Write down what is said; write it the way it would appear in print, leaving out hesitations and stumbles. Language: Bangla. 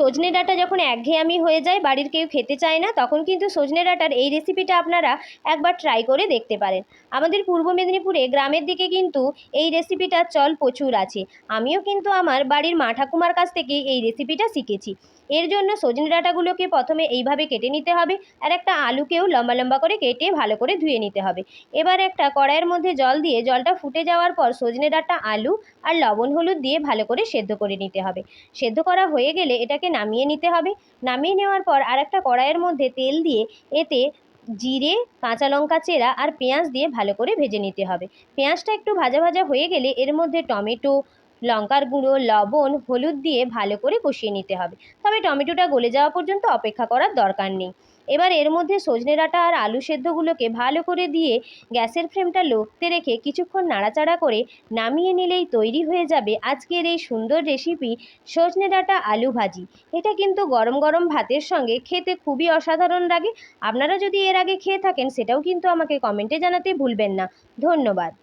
সজনে ডাঁটা যখন একঘেয়েমি হয়ে যায়, বাড়ির কেউ খেতে চায় না, তখন কিন্তু সজনে ডাঁটার এই রেসিপিটা আপনারা একবার ট্রাই করে দেখতে পারেন। আমাদের পূর্ব মেদিনীপুরে গ্রামের দিকে কিন্তু এই রেসিপিটার চল প্রচুর আছে। আমিও কিন্তু আমার বাড়ির মা ঠাকুমার কাছ থেকে এই রেসিপিটা শিখেছি। এর জন্য সজনে ডাঁটাগুলোকে প্রথমে এইভাবে কেটে নিতে হবে, আর একটা আলুকেও লম্বা লম্বা করে কেটে ভালো করে ধুয়ে নিতে হবে। এবার একটা কড়াইয়ের মধ্যে জল দিয়ে জলটা ফুটে যাওয়ার পর সজনে ডাঁটা, আলু আর লবণ হলুদ দিয়ে ভালো করে সেদ্ধ করে নিতে হবে। সেদ্ধ করা হয়ে গেলে এটাকে নামিয়ে নিতে হবে। নামিয়ে নেওয়ার পর আরেকটা কড়াইয়ের মধ্যে তেল দিয়ে এতে জিরে, কাঁচা লঙ্কা চেরা আর পেঁয়াজ দিয়ে ভালো করে ভেজে নিতে হবে। পেঁয়াজটা একটু ভাজা ভাজা হয়ে গেলে এর মধ্যে টমেটো, লঙ্কার গুঁড়ো, লবণ, হলুদ দিয়ে ভালো করে কষিয়ে নিতে হবে। তবে টমেটোটা গলে যাওয়া পর্যন্ত অপেক্ষা করার দরকার নেই। এবার এর মধ্যে সজনে ডাঁটা আর আলু সেদ্ধগুলোকে ভালো করে দিয়ে গ্যাসের ফ্লেমটা লোতে রেখে কিছুক্ষণ নাড়াচাড়া করে নামিয়ে নিলেই তৈরি হয়ে যাবে আজকের এই সুন্দর রেসিপি, সজনে ডাঁটা আলু ভাজি। এটা কিন্তু গরম গরম ভাতের সঙ্গে খেতে খুবই অসাধারণ লাগে। আপনারা যদি এর আগে খেয়ে থাকেন সেটাও কিন্তু আমাকে কমেন্টে জানাতে ভুলবেন না। ধন্যবাদ।